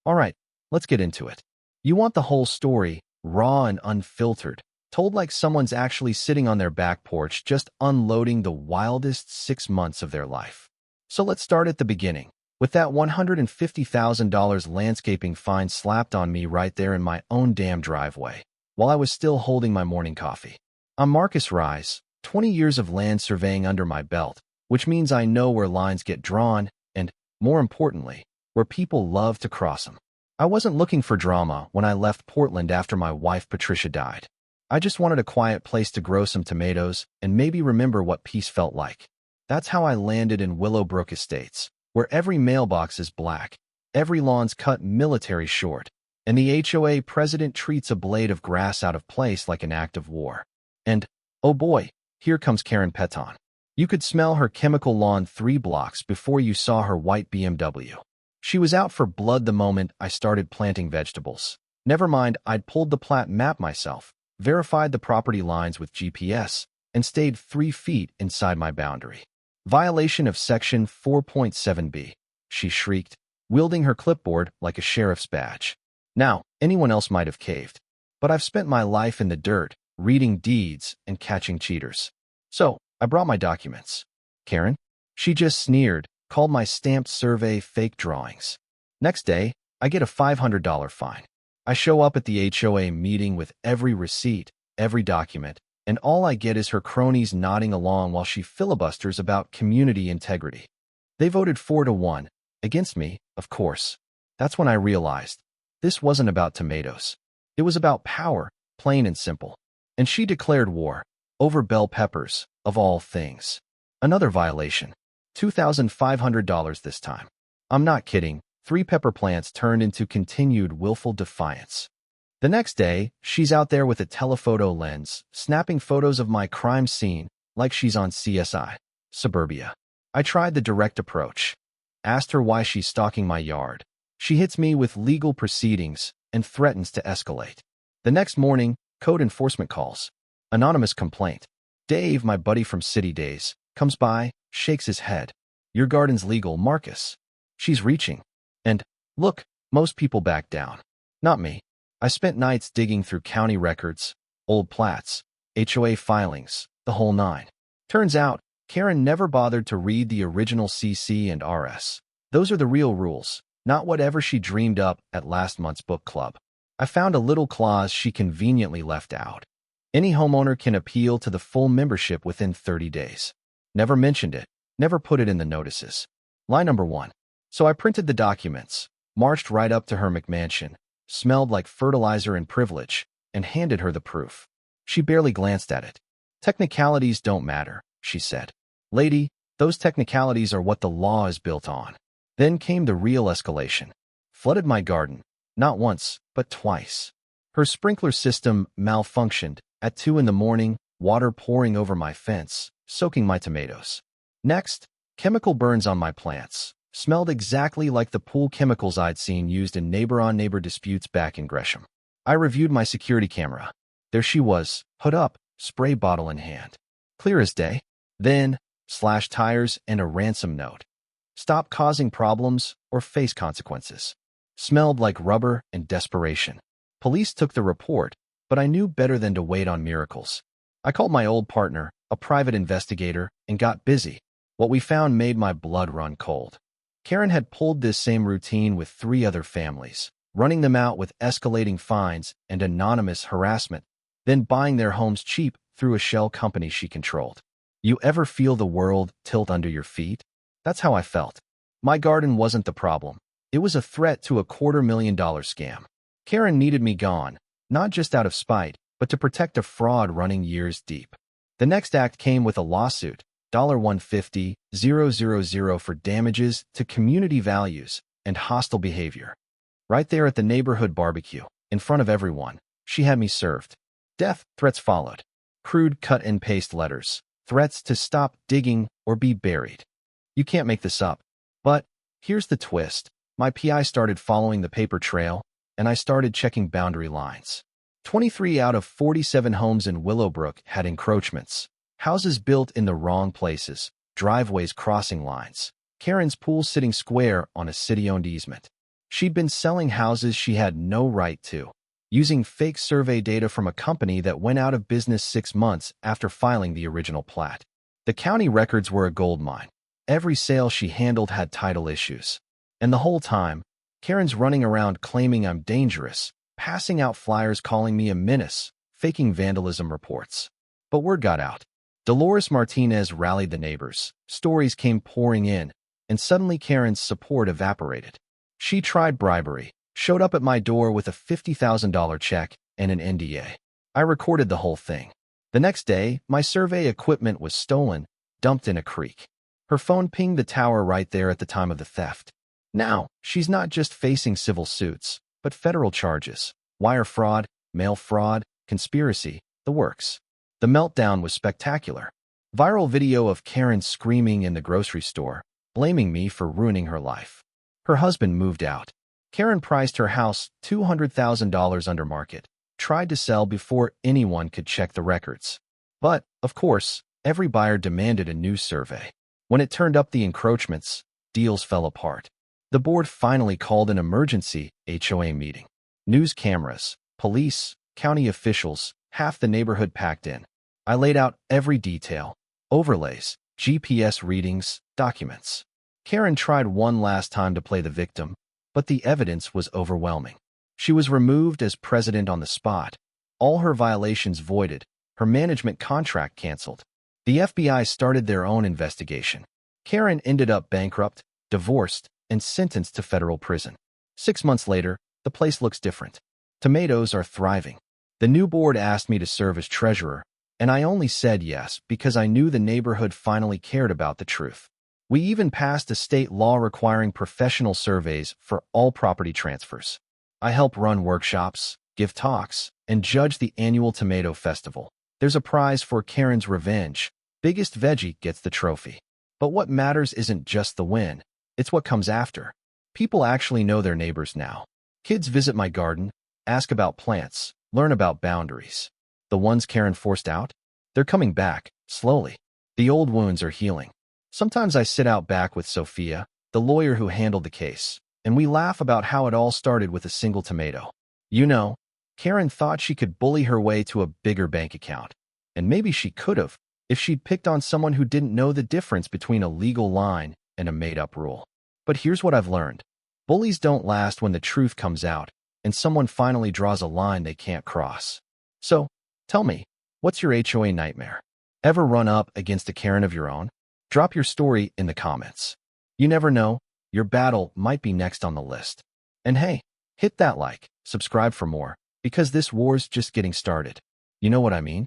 All right, let's get into it. You want the whole story, raw and unfiltered, told like someone's actually sitting on their back porch just unloading the wildest 6 months of their life. So let's start at the beginning, with that $150,000 landscaping fine slapped on me right there in my own damn driveway, while I was still holding my morning coffee. I'm Marcus Rise, 20 years of land surveying under my belt, which means I know where lines get drawn and, more importantly, where people love to cross them. I wasn't looking for drama when I left Portland after my wife Patricia died. I just wanted a quiet place to grow some tomatoes and maybe remember what peace felt like. That's how I landed in Willowbrook Estates, where every mailbox is black, every lawn's cut military short, and the HOA president treats a blade of grass out of place like an act of war. And, oh boy, here comes Karen Peton. You could smell her chemical lawn 3 blocks before you saw her white BMW. She was out for blood the moment I started planting vegetables. Never mind, I'd pulled the plat map myself, verified the property lines with GPS, and stayed 3 feet inside my boundary. Violation of Section 4.7b, she shrieked, wielding her clipboard like a sheriff's badge. Now, anyone else might have caved, but I've spent my life in the dirt, reading deeds and catching cheaters. So, I brought my documents. Karen? She just sneered, called my stamped survey fake drawings. Next day, I get a $500 fine. I show up at the HOA meeting with every receipt, every document, and all I get is her cronies nodding along while she filibusters about community integrity. They voted 4-1, against me, of course. That's when I realized this wasn't about tomatoes. It was about power, plain and simple. And she declared war, over bell peppers, of all things. Another violation. $2,500 this time. I'm not kidding. 3 pepper plants turned into continued willful defiance. The next day, she's out there with a telephoto lens, snapping photos of my crime scene like she's on CSI, Suburbia. I tried the direct approach. Asked her why she's stalking my yard. She hits me with legal proceedings and threatens to escalate. The next morning, code enforcement calls. Anonymous complaint. Dave, my buddy from City Days, comes by, shakes his head. Your garden's legal, Marcus. She's reaching. And, look, most people back down. Not me. I spent nights digging through county records, old plats, HOA filings, the whole nine. Turns out, Karen never bothered to read the original CC and RS. Those are the real rules, not whatever she dreamed up at last month's book club. I found a little clause she conveniently left out. Any homeowner can appeal to the full membership within 30 days. Never mentioned it, never put it in the notices. Line number 1. So I printed the documents, marched right up to her McMansion, smelled like fertilizer and privilege, and handed her the proof. She barely glanced at it. Technicalities don't matter, she said. Lady, those technicalities are what the law is built on. Then came the real escalation. Flooded my garden, not once, but twice. Her sprinkler system malfunctioned. At 2 in the morning, water pouring over my fence, soaking my tomatoes. Next, chemical burns on my plants. Smelled exactly like the pool chemicals I'd seen used in neighbor-on-neighbor disputes back in Gresham. I reviewed my security camera. There she was, hood up, spray bottle in hand. Clear as day. Then, slashed tires and a ransom note. Stop causing problems or face consequences. Smelled like rubber and desperation. Police took the report, but I knew better than to wait on miracles. I called my old partner, a private investigator, and got busy. What we found made my blood run cold. Karen had pulled this same routine with 3 other families, running them out with escalating fines and anonymous harassment, then buying their homes cheap through a shell company she controlled. You ever feel the world tilt under your feet? That's how I felt. My garden wasn't the problem. It was a threat to a $250,000 scam. Karen needed me gone, not just out of spite, but to protect a fraud running years deep. The next act came with a lawsuit, $150,000 for damages to community values and hostile behavior. Right there at the neighborhood barbecue, in front of everyone, she had me served. Death threats followed. Crude cut-and-paste letters, threats to stop digging or be buried. You can't make this up. But here's the twist. My PI started following the paper trail, and I started checking boundary lines. 23 out of 47 homes in Willowbrook had encroachments. Houses built in the wrong places, driveways crossing lines. Karen's pool sitting square on a city-owned easement. She'd been selling houses she had no right to, using fake survey data from a company that went out of business 6 months after filing the original plat. The county records were a goldmine. Every sale she handled had title issues. And the whole time, Karen's running around claiming I'm dangerous, passing out flyers calling me a menace, faking vandalism reports. But word got out. Dolores Martinez rallied the neighbors. Stories came pouring in, and suddenly Karen's support evaporated. She tried bribery, showed up at my door with a $50,000 check and an NDA. I recorded the whole thing. The next day, my survey equipment was stolen, dumped in a creek. Her phone pinged the tower right there at the time of the theft. Now, she's not just facing civil suits, but federal charges: wire fraud, mail fraud, conspiracy, the works. The meltdown was spectacular. Viral video of Karen screaming in the grocery store, blaming me for ruining her life. Her husband moved out. Karen priced her house $200,000 under market, tried to sell before anyone could check the records. But, of course, every buyer demanded a new survey. When it turned up the encroachments, deals fell apart. The board finally called an emergency HOA meeting. News cameras, police, county officials, half the neighborhood packed in. I laid out every detail: overlays, GPS readings, documents. Karen tried one last time to play the victim, but the evidence was overwhelming. She was removed as president on the spot, all her violations voided, her management contract canceled. The FBI started their own investigation. Karen ended up bankrupt, divorced, and sentenced to federal prison. 6 months later, the place looks different. Tomatoes are thriving. The new board asked me to serve as treasurer, and I only said yes because I knew the neighborhood finally cared about the truth. We even passed a state law requiring professional surveys for all property transfers. I help run workshops, give talks, and judge the annual tomato festival. There's a prize for Karen's revenge. Biggest veggie gets the trophy. But what matters isn't just the win, it's what comes after. People actually know their neighbors now. Kids visit my garden, ask about plants, learn about boundaries. The ones Karen forced out? They're coming back, slowly. The old wounds are healing. Sometimes I sit out back with Sophia, the lawyer who handled the case, and we laugh about how it all started with a single tomato. You know, Karen thought she could bully her way to a bigger bank account. And maybe she could have, if she'd picked on someone who didn't know the difference between a legal line and a made-up rule. But here's what I've learned. Bullies don't last when the truth comes out, and someone finally draws a line they can't cross. So, tell me, what's your HOA nightmare? Ever run up against a Karen of your own? Drop your story in the comments. You never know, your battle might be next on the list. And hey, hit that like, subscribe for more, because this war's just getting started. You know what I mean?